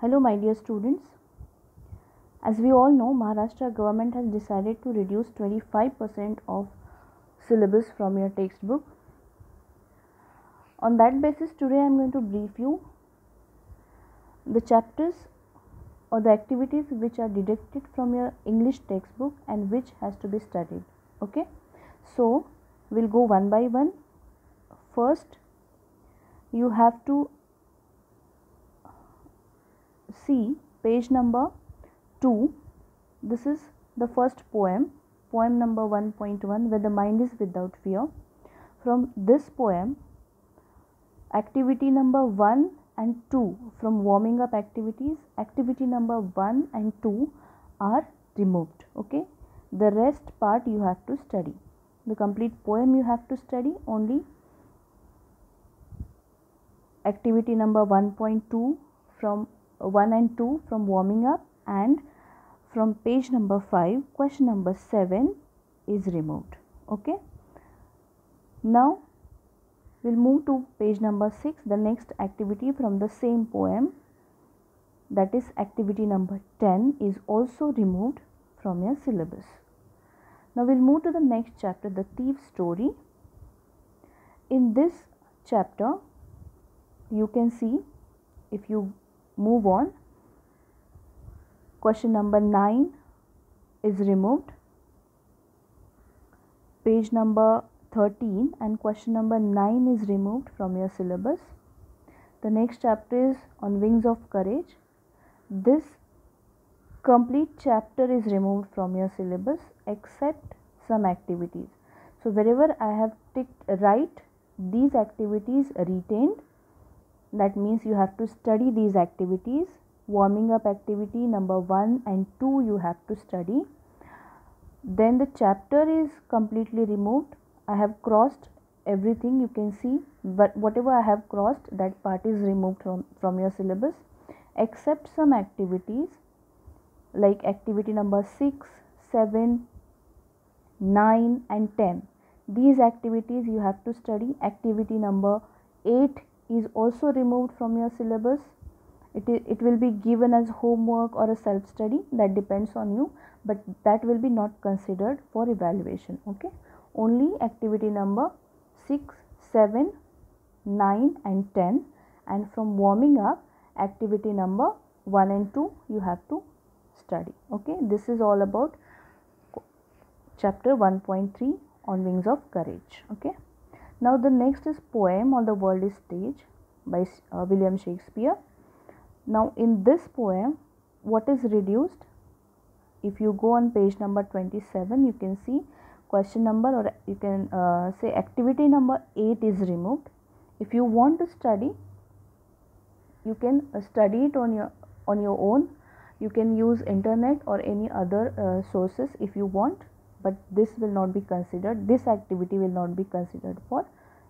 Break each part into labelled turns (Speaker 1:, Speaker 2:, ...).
Speaker 1: Hello my dear students. As we all know, Maharashtra government has decided to reduce 25% of syllabus from your textbook. On that basis, today I am going to brief you the chapters or the activities which are deducted from your English textbook and which has to be studied. Okay, so we'll go one by one. First, you have to see page number 2. This is the first poem number 1.1, where the mind is without fear. From this poem, activity number 1 and 2 from warming up activities, activity number 1 and 2 are removed. Okay, the rest part you have to study. The complete poem you have to study. Only activity number 1.2 from 1 and 2 from warming up, and from page number 5 question number 7 is removed. Okay, now we'll move to page number 6, the next activity from the same poem, that is activity number 10, is also removed from your syllabus. Now we'll move to the next chapter, the thief story. In this chapter you can see, if you move on, question number 9 is removed, page number 13 and question number 9 is removed from your syllabus. The next chapter is on wings of courage. This complete chapter is removed from your syllabus except some activities. So wherever I have ticked right, these activities retained. That means you have to study these activities. Warming up activity number 1 and 2 you have to study. Then the chapter is completely removed. I have crossed everything, you can see, but whatever I have crossed, that part is removed from your syllabus except some activities like activity number 6, 7, 9 and 10. These activities you have to study. Activity number 8 is also removed from your syllabus. It will be given as homework or a self study, that depends on you, but that will be not considered for evaluation. Okay, only activity number 6, 7, 9 and 10, and from warming up activity number 1 and 2 you have to study. Okay, this is all about chapter 1.3 on wings of courage. Okay, now the next is poem on the world is stage by William Shakespeare. Now in this poem, what is reduced? If you go on page number 27, you can see question number, or you can say activity number 8 is removed. If you want to study, you can study it on your own. You can use internet or any other sources if you want, but this will not be considered. This activity will not be considered for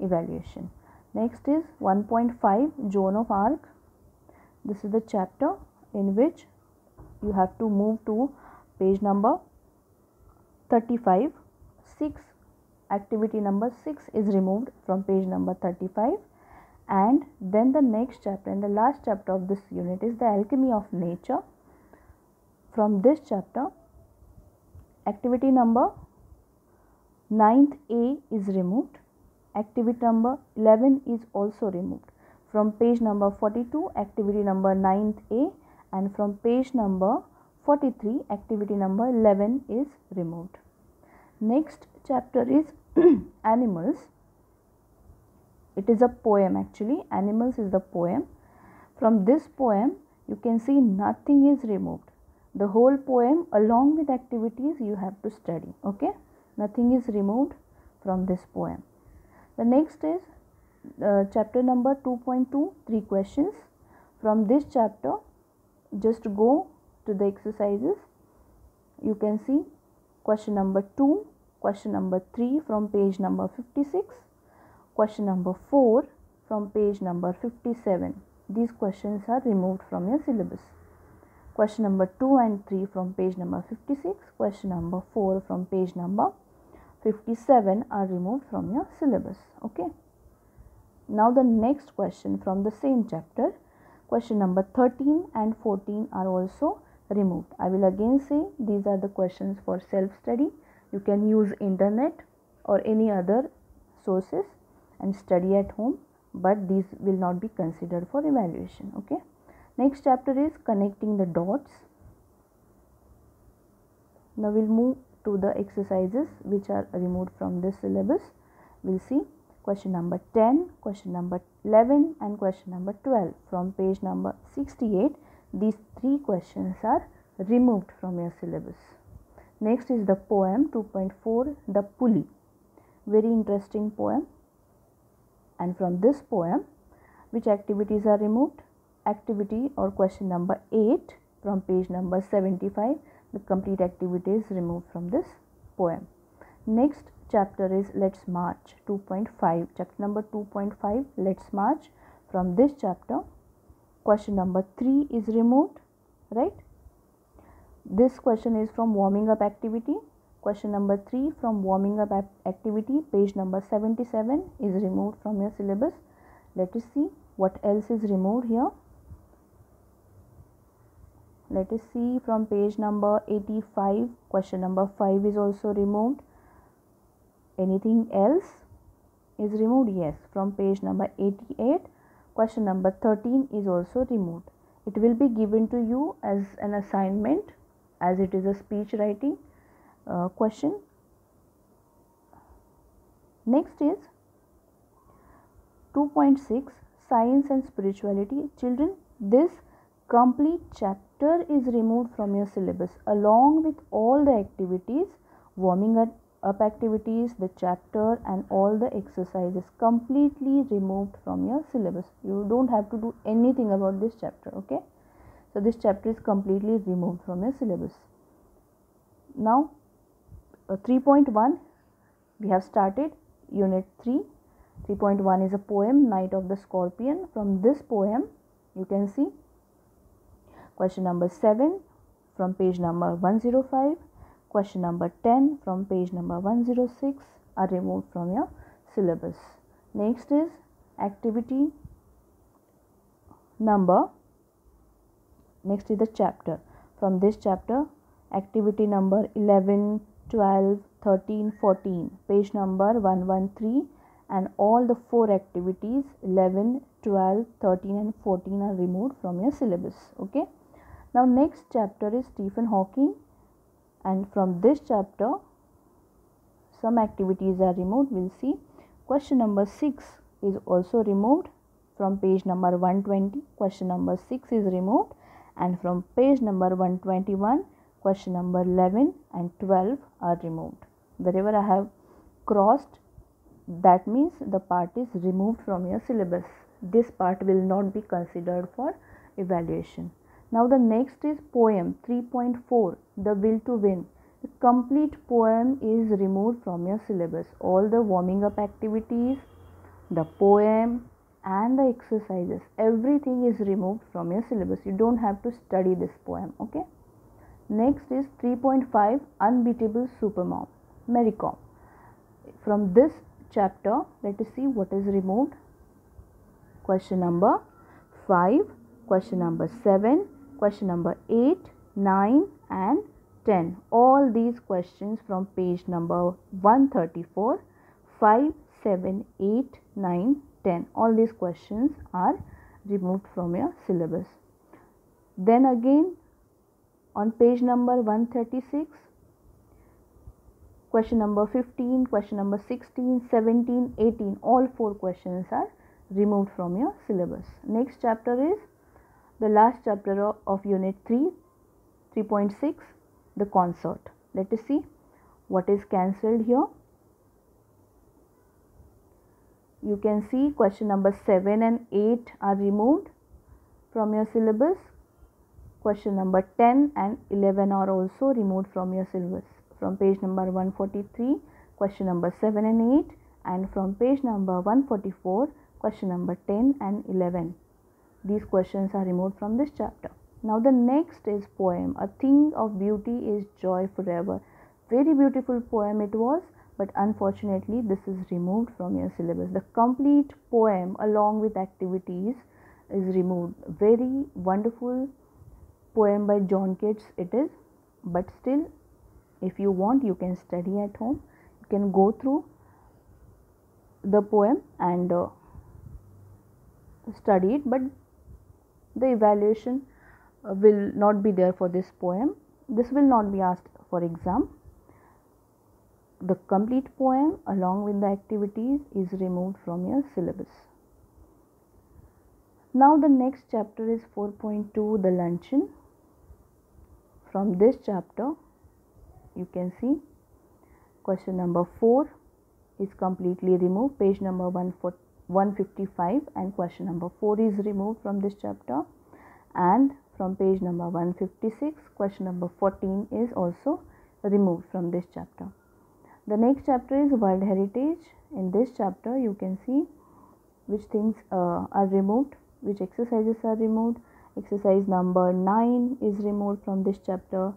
Speaker 1: evaluation. Next is 1.5 Joan of Arc. This is the chapter in which you have to move to page number 35. 6, activity number 6 is removed from page number 35, and then the next chapter and the last chapter of this unit is the alchemy of nature. From this chapter, activity number 9th A is removed. Activity number 11 is also removed. From page number 42, activity number 9th A, and from page number 43, activity number 11 is removed. Next chapter is animals. It is a poem actually. Animals is the poem. From this poem you can see nothing is removed. The whole poem along with activities you have to study. Okay, nothing is removed from this poem. The next is chapter number 2.2, 3 questions. From this chapter, just go to the exercises. You can see question number 2, question number 3 from page number 56, question number 4 from page number 57. These questions are removed from your syllabus. Question number 2 and 3 from page number 56, question number 4 from page number 57 are removed from your syllabus. Okay, now the next question from the same chapter, Question number 13 and 14 are also removed. I will again say these are the questions for self-study. You can use internet or any other sources and study at home, but these will not be considered for evaluation. Okay. Next chapter is connecting the dots. Now we'll move to the exercises which are removed from this syllabus. We'll see question number 10, question number 11 and question number 12 from page number 68. These three questions are removed from your syllabus. Next is the poem 2.4, The Pulley. Very interesting poem. And from this poem, which activities are removed? Activity or question number 8 from page number 75. The complete activity is removed from this poem. Next chapter is Let's March 2.5. Chapter number 2.5, Let's March. From this chapter, question number 3 is removed, right? This question is from warming up activity. Question number 3 from warming up activity, page number 77 is removed from your syllabus. Let us see what else is removed here. Let us see from page number 85, question number 5 is also removed. Anything else is removed? Yes, from page number 88, question number 13 is also removed. It will be given to you as an assignment, as it is a speech writing question. Next is 2.6, Science and Spirituality. Children, this complete chapter is removed from your syllabus along with all the activities, warming up activities, the chapter and all the exercises completely removed from your syllabus. You don't have to do anything about this chapter, okay? So this chapter is completely removed from your syllabus. Now 3.1, we have started unit 3. 3.1 is a poem, Night of the Scorpion. From this poem you can see question number 7 from page number 105, question number 10 from page number 106 are removed from your syllabus. Next is activity number, next is the chapter. From this chapter, activity number 11, 12, 13, 14, page number 113, and all the 4 activities 11, 12, 13 and 14 are removed from your syllabus. Okay. Now next chapter is Stephen Hawking, and from this chapter some activities are removed. We'll see. Question number 6 is also removed from page number 120. Question number 6 is removed, and from page number 121 question number 11 and 12 are removed. Wherever I have crossed, that means the part is removed from your syllabus. This part will not be considered for evaluation. Now the next is poem 3.4, The Will to Win. The complete poem is removed from your syllabus. All the warming up activities, the poem and the exercises, everything is removed from your syllabus. You don't have to study this poem, okay? Next is 3.5, Unbeatable Supermom, Mary Kom. From this chapter, let us see what is removed. Question number 5, question number 7, question number 8, 9 and 10. All these questions from page number 134, 5, 7, 8, 9, 10. All these questions are removed from your syllabus. Then again on page number 136, question number 15, question number 16, 17, 18, all 4 questions are removed from your syllabus. Next chapter is the last chapter of unit 3, 3.6, the concert. Let us see what is cancelled here. You can see question number 7 and 8 are removed from your syllabus. Question number 10 and 11 are also removed from your syllabus. From page number 143, question number 7 and 8, and from page number 144, question number 10 and 11. These questions are removed from this chapter. Now the next is poem, A Thing of Beauty is Joy Forever. Very beautiful poem it was, but unfortunately this is removed from your syllabus. The complete poem along with activities is removed. Very wonderful poem by John Keats it is, but still if you want you can study at home. You can go through the poem and study it, but the evaluation will not be there for this poem. This will not be asked for exam. The complete poem along with the activities is removed from your syllabus. Now the next chapter is 4.2, the luncheon. From this chapter you can see question number 4 is completely removed, page number 155, and question number 4 is removed from this chapter, and from page number 156 question number 14 is also removed from this chapter. The next chapter is World Heritage. In this chapter you can see which things are removed, which exercises are removed. Exercise number 9 is removed from this chapter.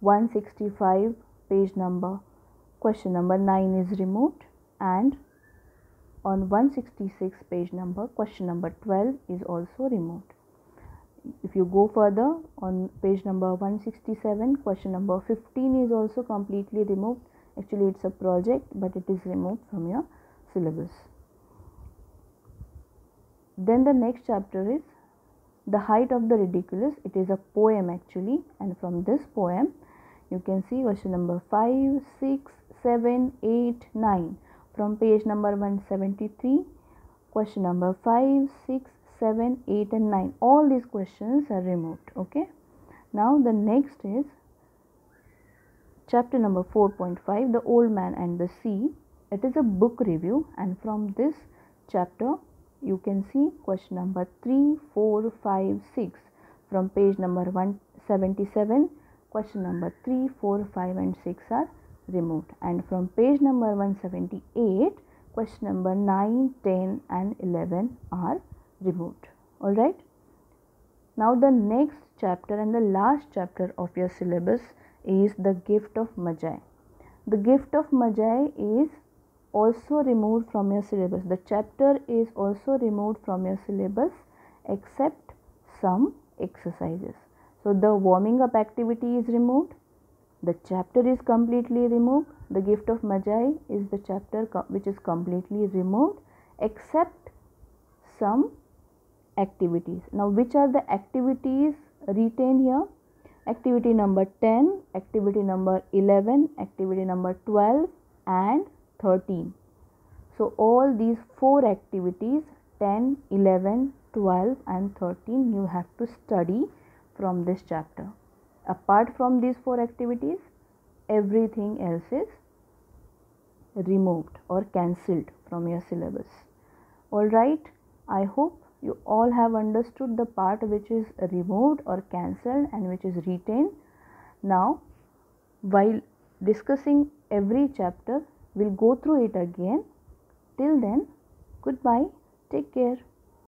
Speaker 1: 165 page number question number 9 is removed, and on 166 page number question number 12 is also removed. If you go further, on page number 167 question number 15 is also completely removed. Actually it's a project, but it is removed from your syllabus. Then the next chapter is The Height of the Ridiculous. It is a poem actually, and from this poem you can see question number 5, 6, 7, 8, 9. From page number 173 question number 5, 6, 7, 8 and 9. All these questions are removed. Okay. Now the next is chapter number 4.5, The Old Man and the Sea. It is a book review, and from this chapter you can see question number 3, 4, 5, 6. From page number 177 question number 3, 4, 5 and 6 are removed, and from page number 178 question number 9, 10 and 11 are removed. Alright. Now the next chapter and the last chapter of your syllabus is The Gift of Magi. The Gift of Magi is also removed from your syllabus. The chapter is also removed from your syllabus except some exercises. So the warming up activity is removed. The chapter is completely removed. The Gift of Magi is the chapter which is completely removed except some activities. Now which are the activities retained here? Activity number 10, activity number 11, activity number 12 and 13. So all these 4 activities 10, 11, 12 and 13 you have to study from this chapter. Apart from these 4 activities, everything else is removed or cancelled from your syllabus. Alright, I hope you all have understood the part which is removed or cancelled and which is retained. Now, while discussing every chapter, we'll go through it again. Till then, goodbye. Take care.